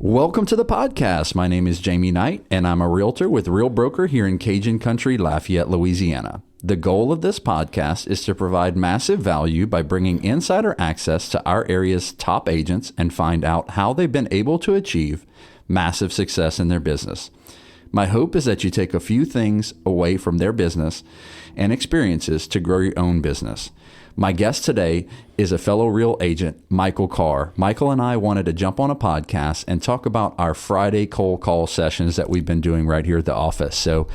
Welcome to the podcast. My name is Jamie Knight, and I'm a realtor with Real Broker here in Cajun Country, Lafayette, Louisiana. The goal of this podcast is to provide massive value by bringing insider access to our area's top agents and find out how they've been able to achieve massive success in their business. My hope is that you take a few things away from their business and experiences to grow your own business. My guest today is a fellow real agent, Michael Carr. Michael and I wanted to jump on a podcast and talk about our Friday cold call sessions that we've been doing right here at the office. So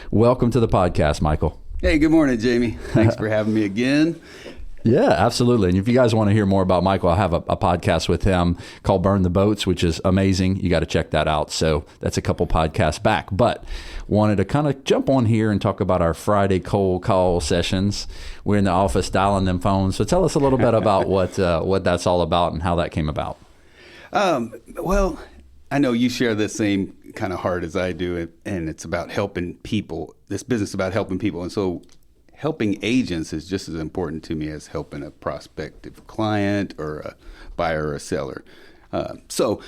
welcome to the podcast, Michael. Hey, good morning, Jamie. Thanks for having me again. Yeah, absolutely. And if you guys want to hear more about Michael, I have a podcast with him called Burn the Boats, which is amazing. You got to check that out. So that's a couple podcasts back. But wanted to kind of jump on here and talk about our Friday cold call sessions. We're in the office dialing them phones. So tell us a little bit about what that's all about and how that came about. Well, I know you share the same kind of heart as I do, and it's about helping people. This business is about helping people. And so helping agents is just as important to me as helping a prospective client or a buyer or a seller. So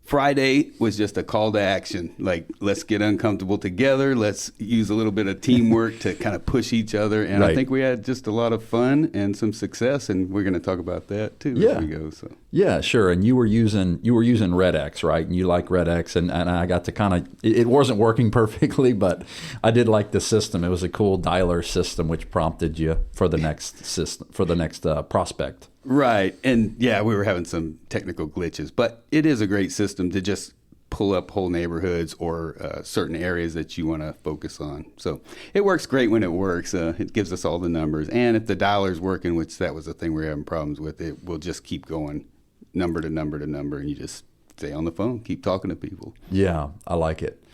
Friday was just a call to action. Like, let's get uncomfortable together. Let's use a little bit of teamwork to kind of push each other. And right. I think we had just a lot of fun and some success, and we're going to talk about that too as we go. So yeah, sure. And you were using Red X, right? And you like Red X, and I got to kind of, it wasn't working perfectly, but I did like the system. It was a cool dialer system, which prompted you for the next system, for the next prospect. Right. And yeah, we were having some technical glitches, but it is a great system to just pull up whole neighborhoods or certain areas that you want to focus on. So it works great when it works. It gives us all the numbers. And if the dialer's working, which that was the thing we were having problems with, it will just keep going number to number to number, and you just stay on the phone, keep talking to people. Yeah, I like it.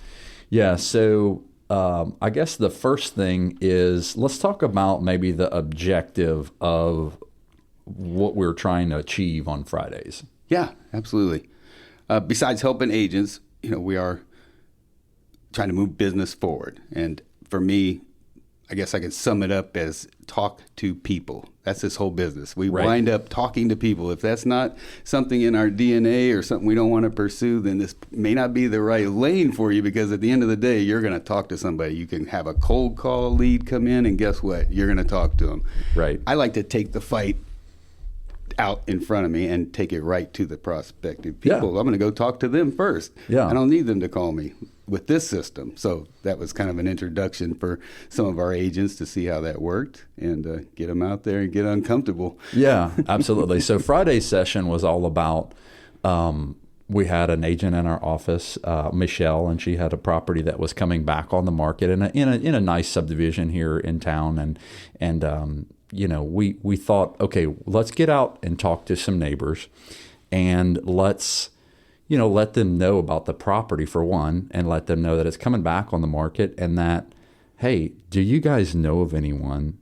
Yeah, so I guess the first thing is, let's talk about maybe the objective of what we're trying to achieve on Fridays. Yeah, absolutely. Besides helping agents, we are trying to move business forward. And for me, I guess I can sum it up as talk to people. That's this whole business. We wind up talking to people. If that's not something in our DNA or something we don't want to pursue, then this may not be the right lane for you, because at the end of the day, you're going to talk to somebody. You can have a cold call lead come in, and guess what? You're going to talk to them. Right. I like to take the fight out in front of me and take it right to the prospective people. I'm going to go talk to them first. Yeah. I don't need them to call me with this system. So that was kind of an introduction for some of our agents to see how that worked and get them out there and get uncomfortable. Yeah, absolutely. So Friday's session was all about, we had an agent in our office, Michelle, and she had a property that was coming back on the market in a nice subdivision here in town. And we thought, okay, let's get out and talk to some neighbors, and let's, let them know about the property for one, and let them know that it's coming back on the market, and that, hey, do you guys know of anyone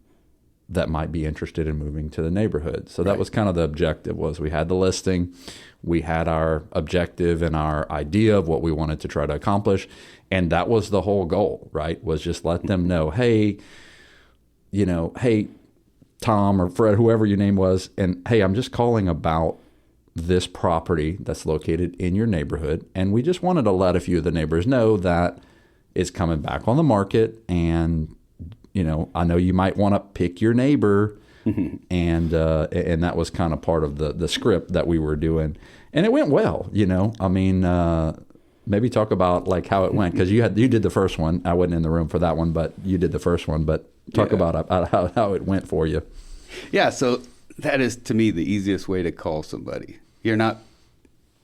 that might be interested in moving to the neighborhood? So that was kind of the objective. Was we had the listing, we had our objective and our idea of what we wanted to try to accomplish, and that was the whole goal, right? Was just let them know, hey, Tom or Fred, whoever your name was, and hey, I'm just calling about this property that's located in your neighborhood, and we just wanted to let a few of the neighbors know that it's coming back on the market, and I know you might want to pick your neighbor, and that was kind of part of the script that we were doing, and it went well. Maybe talk about like how it went, because you did the first one. I wasn't in the room for that one, but you did the first one. But talk about how it went for you. Yeah, so that is, to me, the easiest way to call somebody. You're not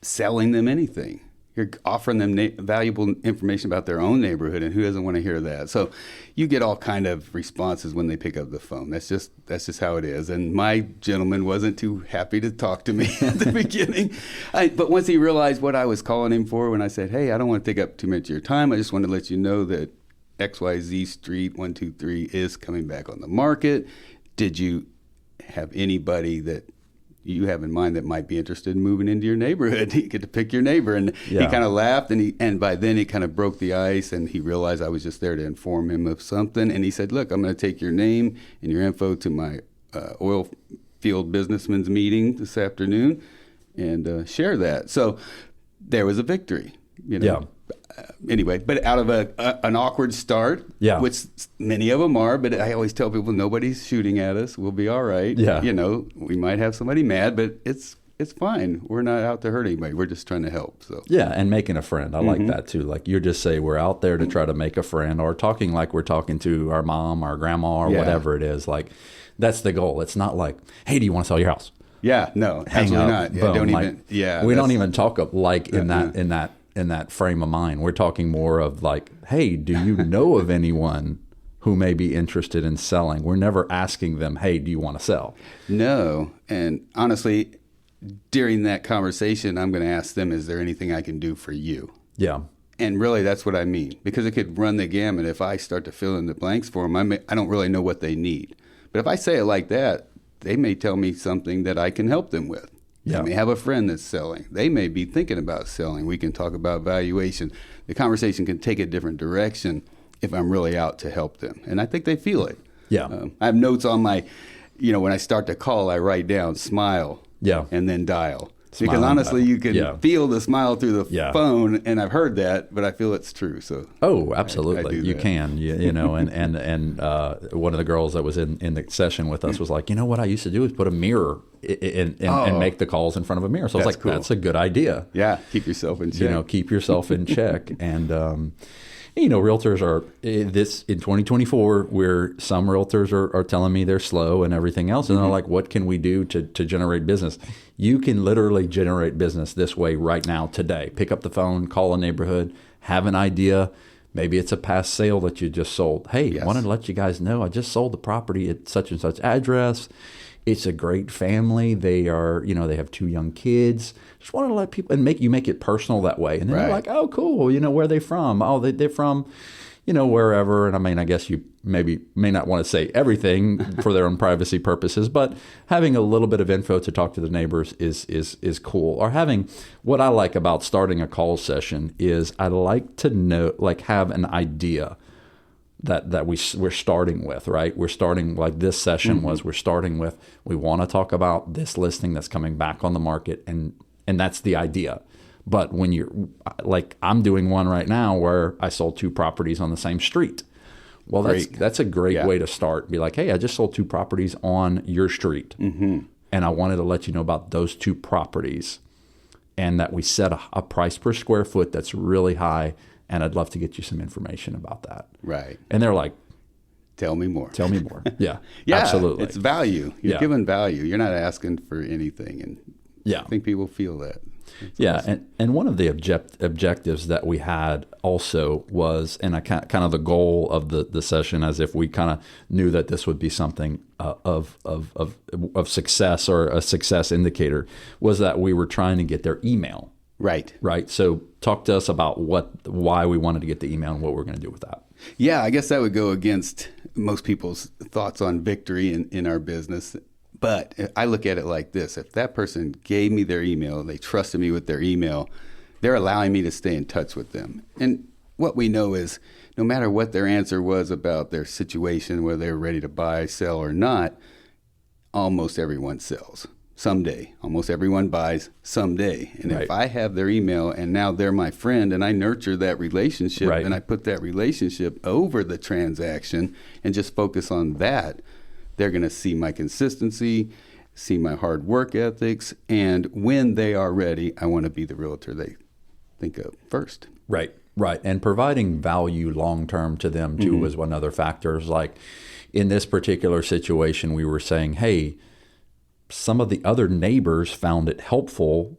selling them anything. You're offering them valuable information about their own neighborhood, and who doesn't want to hear that? So you get all kind of responses when they pick up the phone. That's just how it is. And my gentleman wasn't too happy to talk to me at the beginning. But once he realized what I was calling him for, when I said, hey, I don't want to take up too much of your time. I just want to let you know that XYZ Street 123 is coming back on the market. Did you have anybody that you have in mind that might be interested in moving into your neighborhood? You get to pick your neighbor. And he kind of laughed, and by then he kind of broke the ice, and he realized I was just there to inform him of something. And he said, look, I'm going to take your name and your info to my oil field businessman's meeting this afternoon and share that. So there was a victory. Yeah. Anyway, but out of an awkward start, Yeah. which many of them are, but I always tell people nobody's shooting at us. We'll be all right. Yeah. We might have somebody mad, but it's fine. We're not out to hurt anybody. We're just trying to help. So Yeah, and making a friend. I like that too. Like you just say we're out there to try to make a friend, or talking like we're talking to our mom, our grandma, or whatever it is. Like that's the goal. It's not like, hey, do you want to sell your house? Yeah, no, Hang absolutely up, not. boom. Don't Like, even. Yeah, we don't even talk like in that frame of mind. We're talking more of like, hey, do you know of anyone who may be interested in selling? We're never asking them, hey, do you want to sell? No, and honestly, during that conversation, I'm going to ask them, is there anything I can do for you? Yeah. And really, that's what I mean, because it could run the gamut. If I start to fill in the blanks for them, I don't really know what they need. But if I say it like that, they may tell me something that I can help them with. Yeah. They may have a friend that's selling. They may be thinking about selling. We can talk about valuation. The conversation can take a different direction if I'm really out to help them. And I think they feel it. Yeah. I have notes on my, when I start to call, I write down smile. Yeah. And then dial. Smile because honestly, and you can feel the smile through the phone, and I've heard that, but I feel it's true. So absolutely, you can, and one of the girls that was in the session with us was like, you know what I used to do is put a mirror and make the calls in front of a mirror. So I was like, cool. That's a good idea. Yeah, keep yourself in check. Keep yourself in check, and. Realtors are in 2024, where some realtors are telling me they're slow and everything else. And they're like, what can we do to generate business? You can literally generate business this way right now, today. Pick up the phone, call a neighborhood, have an idea. Maybe it's a past sale that you just sold. Hey, I wanted to let you guys know I just sold the property at such and such address. It's a great family. They are, they have 2 young kids. Just wanted to let people and make it personal that way. And then they're like, oh, cool. Where are they from? Oh, they're from, wherever. And I mean, I guess you may not want to say everything for their own privacy purposes, but having a little bit of info to talk to the neighbors is cool. Or having, what I like about starting a call session is I like to know, have an idea that we're starting with, right? We're starting like this session was. We're starting with, we want to talk about this listing that's coming back on the market, and that's the idea. But when you're like, I'm doing one right now where I sold 2 properties on the same street. Well, that's a great way to start. Be like, hey, I just sold 2 properties on your street, and I wanted to let you know about those 2 properties, and that we set a price per square foot that's really high. And I'd love to get you some information about that. Right. And they're like, tell me more. Yeah, absolutely. It's value. You're giving value. You're not asking for anything. And I think people feel that. That's awesome. And one of the objectives that we had also was, and kind of the goal of the session, as if we kind of knew that this would be something of success, or a success indicator, was that we were trying to get their email. Right. So talk to us about why we wanted to get the email and what we're going to do with that. Yeah, I guess that would go against most people's thoughts on victory in our business. But I look at it like this. If that person gave me their email, they trusted me with their email, they're allowing me to stay in touch with them. And what we know is no matter what their answer was about their situation, whether they're ready to buy, sell, or not, almost everyone sells. Someday. Almost everyone buys someday. And if I have their email and now they're my friend and I nurture that relationship and I put that relationship over the transaction and just focus on that, they're going to see my consistency, see my hard work ethics, and when they are ready, I want to be the realtor they think of first. Right. And providing value long-term to them too was one other factor. Like in this particular situation, we were saying, hey, some of the other neighbors found it helpful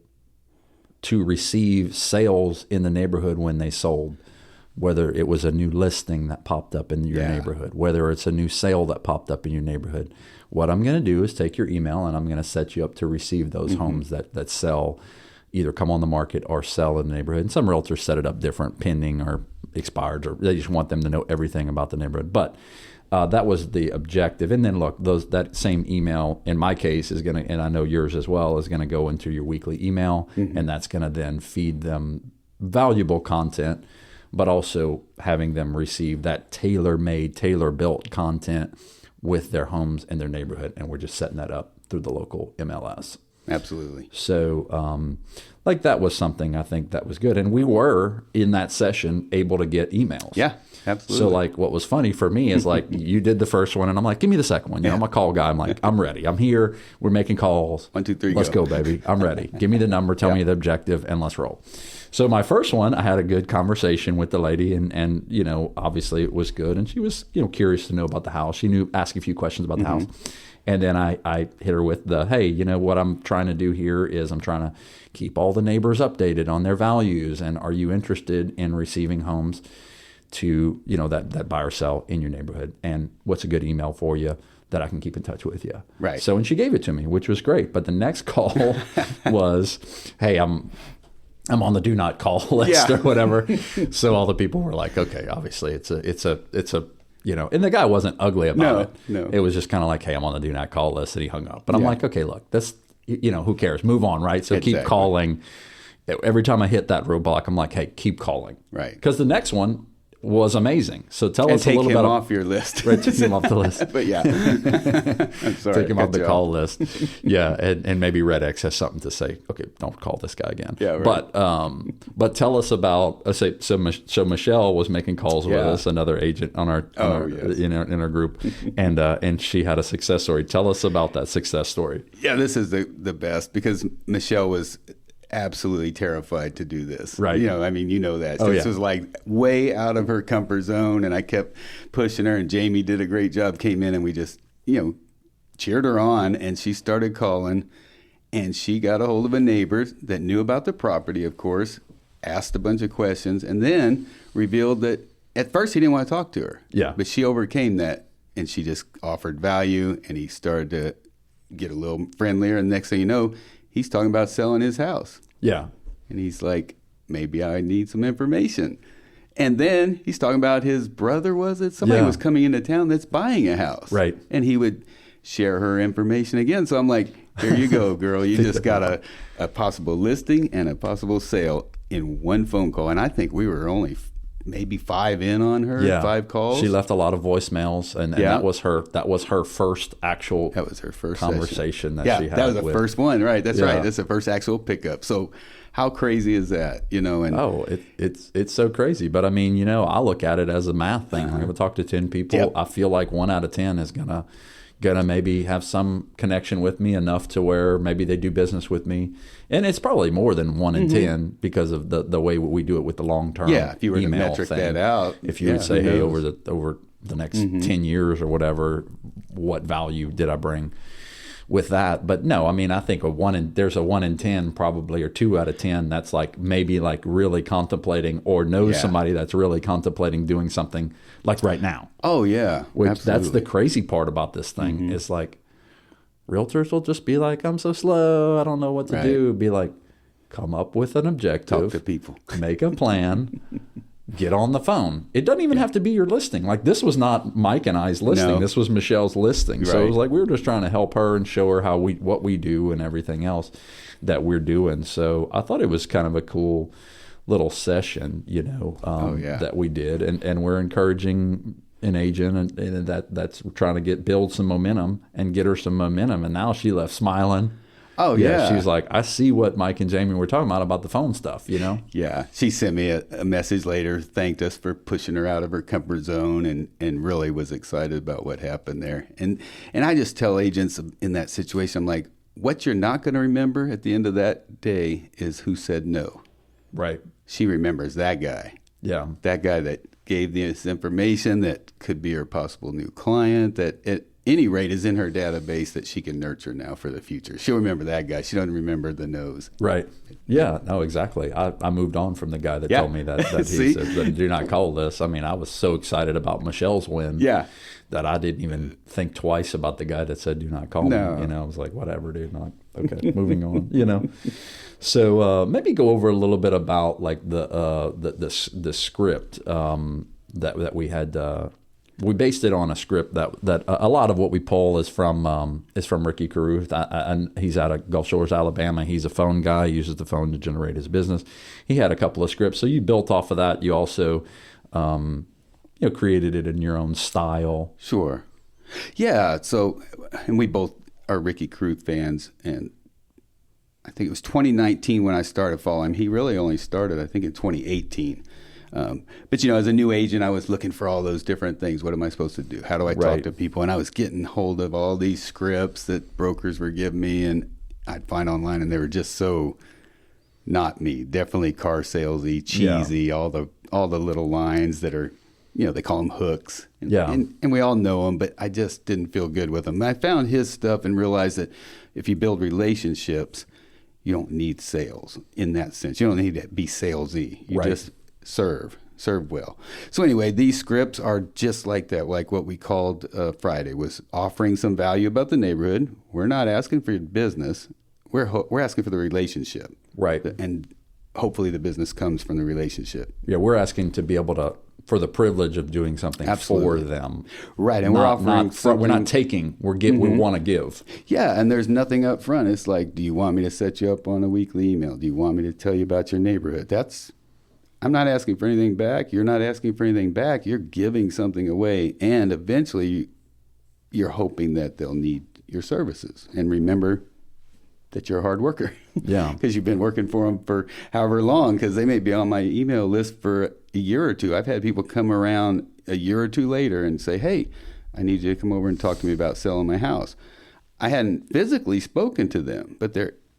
to receive sales in the neighborhood when they sold, whether it was a new listing that popped up in your neighborhood, whether it's a new sale that popped up in your neighborhood. What I'm going to do is take your email and I'm going to set you up to receive those homes that sell, either come on the market or sell in the neighborhood. And some realtors set it up different, pending or expired, or they just want them to know everything about the neighborhood. But that was the objective. And then look, that same email, in my case, is going to, and I know yours as well, is going to go into your weekly email, and that's going to then feed them valuable content, but also having them receive that tailor-made, tailor-built content with their homes and their neighborhood. And we're just setting that up through the local MLS. Absolutely. So, like that was something I think that was good. And we were in that session able to get emails. Yeah, absolutely. So like what was funny for me is like you did the first one and I'm like, give me the second one. You know, I'm a call guy. I'm like, I'm ready. I'm here. We're making calls. 1, 2, 3, let's go, baby. I'm ready. Give me the number. Tell me the objective and let's roll. So my first one, I had a good conversation with the lady and you know, obviously it was good. And she was, you know, curious to know about the house. She knew, asked a few questions about the house. And then I hit her with the, hey, you know, what I'm trying to do here is I'm trying to keep all the neighbors updated on their values. And are you interested in receiving homes to, you know, that buy or sell in your neighborhood? And what's a good email for you that I can keep in touch with you? Right. So, and she gave it to me, which was great. But the next call was, hey, I'm on the do not call list or whatever. So all the people were like, okay, obviously it's a, you know, and the guy wasn't ugly about it. No. It was just kind of like, hey, I'm on the do not call list, and he hung up. But I'm like, okay, look, that's, you know, who cares? Move on, right? So keep calling. Every time I hit that roadblock, I'm like, hey, keep calling. Right. Because the next one was amazing. So tell us a little bit. Take him off your list. Right, take him off the list. But yeah. I'm sorry. Take him off the call list. Yeah, and maybe Red X has something to say. Okay, don't call this guy again. Yeah, right. But tell us about, so Michelle was making calls with us, another agent on our in our group, and she had a success story. Tell us about that success story. Yeah, this is the best because Michelle was absolutely terrified to do this. Right. You know, I mean, you know that. Oh, this was like way out of her comfort zone, and I kept pushing her, and Jamie did a great job, came in, and we just, you know, cheered her on, and she started calling, and she got a hold of a neighbor that knew about the property, of course, asked a bunch of questions, and then revealed that at first he didn't want to talk to her. Yeah. But she overcame that, and she just offered value, and he started to get a little friendlier, and next thing you know, he's talking about selling his house. Yeah. And he's like, maybe I need some information. And then he's talking about his brother, was it? Somebody was coming into town that's buying a house. Right. And he would share her information again. So I'm like, here you go, girl. You just got a possible listing and a possible sale in one phone call. And I think we were only maybe 5 in on her, 5 calls. She left a lot of voicemails, and that was her first actual conversation that she had. That was the first one, right? That's right. That's the first actual pickup. So how crazy is that, you know? And it's so crazy. But I mean, you know, I look at it as a math thing. I'm going to talk to 10 people. I feel like 1 out of 10 is gonna maybe have some connection with me enough to where maybe they do business with me. And it's probably more than 1 in 10 because of the way we do it with the long-term email if you were to metric thing. that out. If you would say, hey, over the next 10 years or whatever, what value did I bring with that? But no, I mean, I think there's a 1 in 10 probably, or 2 out of 10 that's like maybe like really contemplating or knows somebody that's really contemplating doing something like right now. Oh, yeah. Which absolutely. That's the crazy part about this thing is like realtors will just be like, I'm so slow, I don't know what to do. Be like, come up with an objective. Talk to people. Make a plan. Get on the phone. It doesn't even have to be your listing. Like this was not Mike and I's listing. No. This was Michelle's listing. So it was like we were just trying to help her and show her what we do and everything else that we're doing. So I thought it was kind of a cool little session, you know, that we did. And we're encouraging an agent and that's trying to build some momentum and get her some momentum. And now she left smiling. Oh, yeah. She's like, I see what Mike and Jamie were talking about the phone stuff, you know? Yeah. She sent me a message later, thanked us for pushing her out of her comfort zone and really was excited about what happened there. And I just tell agents in that situation, I'm like, what you're not going to remember at the end of that day is who said no. Right. She remembers that guy. Yeah. That guy that gave this information that could be her possible new client, that at any rate is in her database that she can nurture now for the future. She'll remember that guy. She doesn't remember the no's. Right. Yeah, no, exactly. I moved on from the guy that told me that he said, do not call this. I mean, I was so excited about Michelle's win that I didn't even think twice about the guy that said, do not call me. You know, I was like, whatever, dude. Not, okay, moving on, you know. So maybe go over a little bit about like the script that we had. We based it on a script that a lot of what we pull is from Ricky Caruth, and he's out of Gulf Shores, Alabama. He's a phone guy. He uses the phone to generate his business. He had a couple of scripts, so you built off of that. You also, created it in your own style. Sure. Yeah. So, and we both are Ricky Caruth fans, and I think it was 2019 when I started following him. He really only started, I think, in 2018. But, as a new agent, I was looking for all those different things. What am I supposed to do? How do I talk to people? And I was getting hold of all these scripts that brokers were giving me, and I'd find online, and they were just so not me. Definitely car salesy, cheesy, all the little lines that are, they call them hooks. And we all know them, but I just didn't feel good with them. And I found his stuff and realized that if you build relationships, you don't need sales in that sense. You don't need to be salesy. You just serve well. So anyway, these scripts are just like that, like what we called Friday was offering some value about the neighborhood. We're not asking for your business. We're asking for the relationship. Right. And hopefully the business comes from the relationship. Yeah, we're asking to be able to, for the privilege of doing something for them. Right, and we're offering something. We're not taking, we want to give. Yeah, and there's nothing up front. It's like, do you want me to set you up on a weekly email? Do you want me to tell you about your neighborhood? I'm not asking for anything back. You're not asking for anything back. You're giving something away, and eventually you're hoping that they'll need your services. And remember that you're a hard worker. Yeah. Because you've been working for them for however long, because they may be on my email list for a year or two. I've had people come around a year or two later and say, hey, I need you to come over and talk to me about selling my house. I hadn't physically spoken to them, but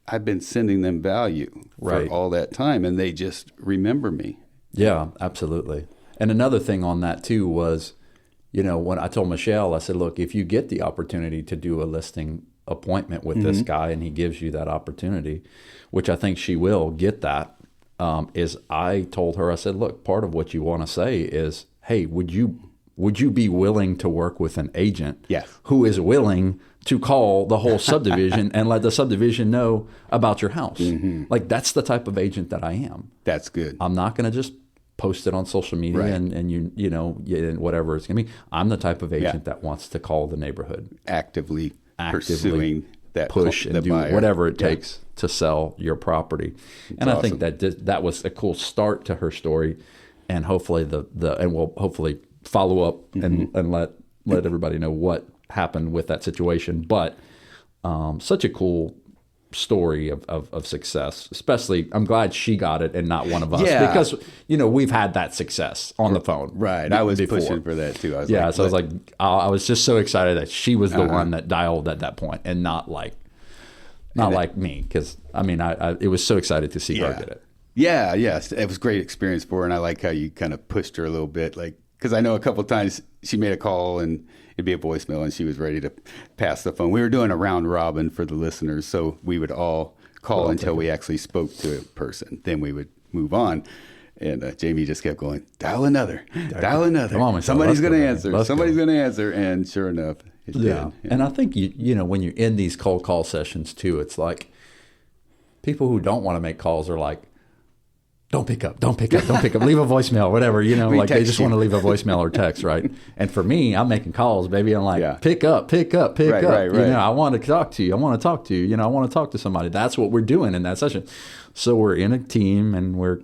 I've been sending them value for all that time, and they just remember me. Yeah, absolutely. And another thing on that too was, when I told Michelle, I said, look, if you get the opportunity to do a listing appointment with this guy and he gives you that opportunity, which I think she will get that, is I told her, I said, look, part of what you want to say is, hey, would you be willing to work with an agent who is willing to call the whole subdivision and let the subdivision know about your house? Like, that's the type of agent that I am. That's good. I'm not going to just post it on social media and whatever it's going to be. I'm the type of agent that wants to call the neighborhood. Actively pursuing that push and do buyer. Whatever it takes to sell your property. And I think that was a cool start to her story, and hopefully and we'll hopefully follow up and let everybody know what happened with that situation. But such a cool story of success. Especially, I'm glad she got it and not one of us, because we've had that success on the phone. Right. I was pushing for that too. I was just so excited that she was the one that dialed at that point, and not like me, because it was so excited to see her get it. Yeah, yes, it was a great experience for her, and I like how you kind of pushed her a little bit, because I know a couple of times she made a call and it'd be a voicemail and she was ready to pass the phone. We were doing a round robin for the listeners, so we would all call until we actually spoke to a person. Then we would move on. And Jamie just kept going, dial another. Come on, somebody's going to answer. Somebody's going to answer. And sure enough, it did. Yeah. And I think, when you're in these cold call sessions too, it's like people who don't want to make calls are like, don't pick up, leave a voicemail, whatever, like they just want to leave a voicemail or text, right? And for me, I'm making calls, baby. I'm like, pick up. Right. I want to talk to you. I want to talk to somebody. That's what we're doing in that session. So we're in a team, and we're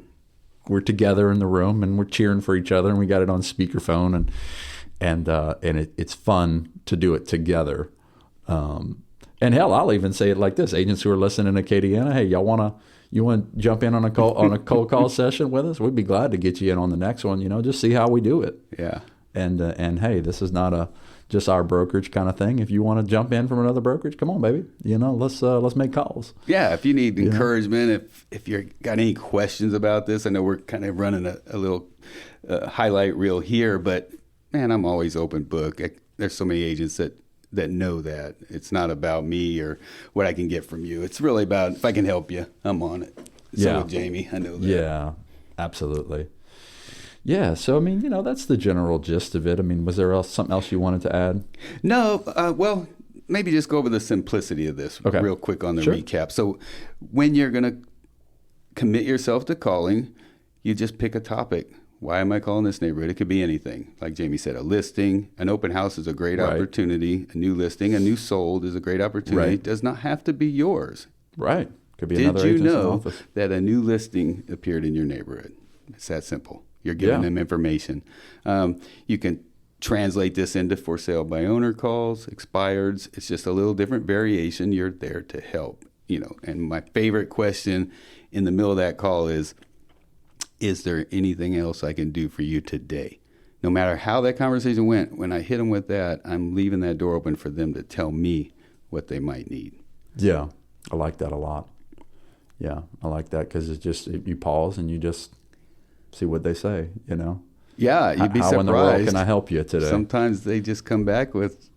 together in the room, and we're cheering for each other, and we got it on speakerphone, and it's fun to do it together. And hell, I'll even say it like this: agents who are listening to Acadiana, hey, you want to jump in on a cold call session with us? We'd be glad to get you in on the next one. Just see how we do it. Yeah. And hey, this is not just our brokerage kind of thing. If you want to jump in from another brokerage, come on, baby. Let's make calls. Yeah. If you need encouragement, if you got any questions about this, I know we're kind of running a little highlight reel here, but man, I'm always open book. There's so many agents that know that it's not about me or what I can get from you. It's really about, if I can help you, I'm on it. So with Jamie, I know that. Yeah, absolutely. Yeah, so that's the general gist of it. Was there something else you wanted to add? No, well, maybe just go over the simplicity of this real quick on the recap. So when you're going to commit yourself to calling, you just pick a topic. Why am I calling this neighborhood? It could be anything. Like Jamie said, a listing, an open house is a great opportunity. A new listing, a new sold is a great opportunity. Right. It does not have to be yours. Right. Could be another agent's office. Did you know that a new listing appeared in your neighborhood? It's that simple. You're giving them information. You can translate this into for sale by owner calls, expireds. It's just a little different variation. You're there to help. And my favorite question in the middle of that call is there anything else I can do for you today? No matter how that conversation went, when I hit them with that, I'm leaving that door open for them to tell me what they might need. Yeah, I like that a lot. Yeah, I like that because it's just, you pause and you just see what they say, Yeah, you'd be surprised. How in the world can I help you today? Sometimes they just come back with,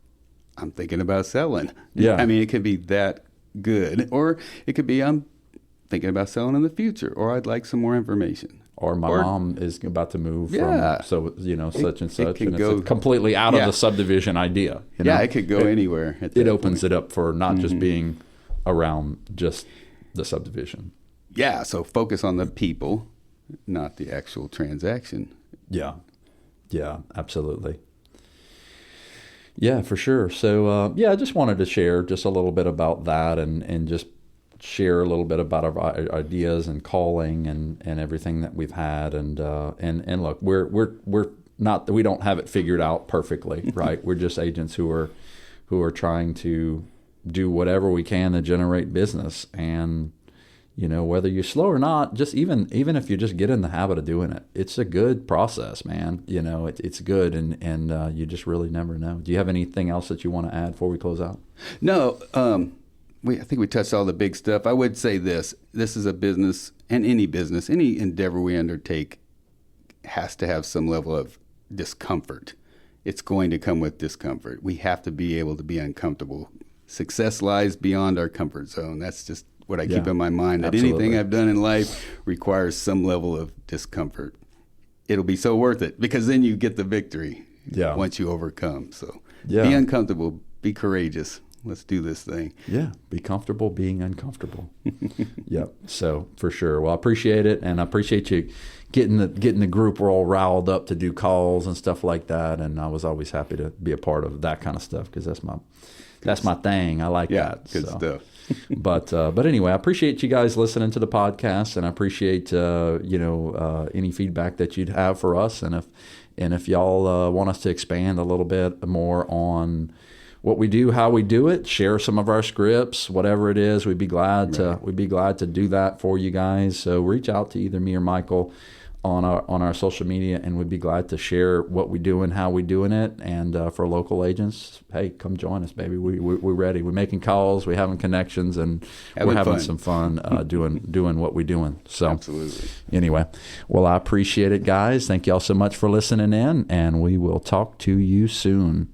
I'm thinking about selling. Yeah. I mean, it could be that good, or it could be, I'm thinking about selling in the future, or I'd like some more information. Or my mom is about to move Yeah. from, such and such. can And go- it's completely out of Yeah. the subdivision idea. Yeah, it could go anywhere. At It that opens point. it up for not just being around just the subdivision. Yeah, so focus on the people, not the actual transaction. Yeah. Yeah, absolutely. Yeah, for sure. So, I just wanted to share just a little bit about that and just share a little bit about our ideas and calling and everything that we've had. And look, we're not, we don't have it figured out perfectly, right? We're just agents who are trying to do whatever we can to generate business. And, whether you're slow or not, just even if you just get in the habit of doing it, it's a good process, man. It's good. And you just really never know. Do you have anything else that you want to add before we close out? No, I think we touched all the big stuff. I would say this is a business, and any endeavor we undertake has to have some level of discomfort. It's going to come with discomfort. We have to be able to be uncomfortable. Success lies beyond our comfort zone. That's just what I keep in my mind, that absolutely. anything I've done in life requires some level of discomfort. It'll be so worth it, because then you get the victory once you overcome. So be uncomfortable, be courageous. Let's do this thing. Yeah, be comfortable being uncomfortable. Yep. So for sure. Well, I appreciate it, and I appreciate you getting the group all riled up to do calls and stuff like that. And I was always happy to be a part of that kind of stuff because that's my thing. I like that. Good stuff. But anyway, I appreciate you guys listening to the podcast, and I appreciate any feedback that you'd have for us, and if y'all want us to expand a little bit more on what we do, how we do it, share some of our scripts, whatever it is, we'd be glad to do that for you guys. So reach out to either me or Michael on our social media, and we'd be glad to share what we do and how we doing it. And for local agents, hey, come join us, baby. We're ready. We're making calls. We're having connections, and we're having some fun doing what we're doing. So absolutely. Anyway, well, I appreciate it, guys. Thank y'all so much for listening in, and we will talk to you soon.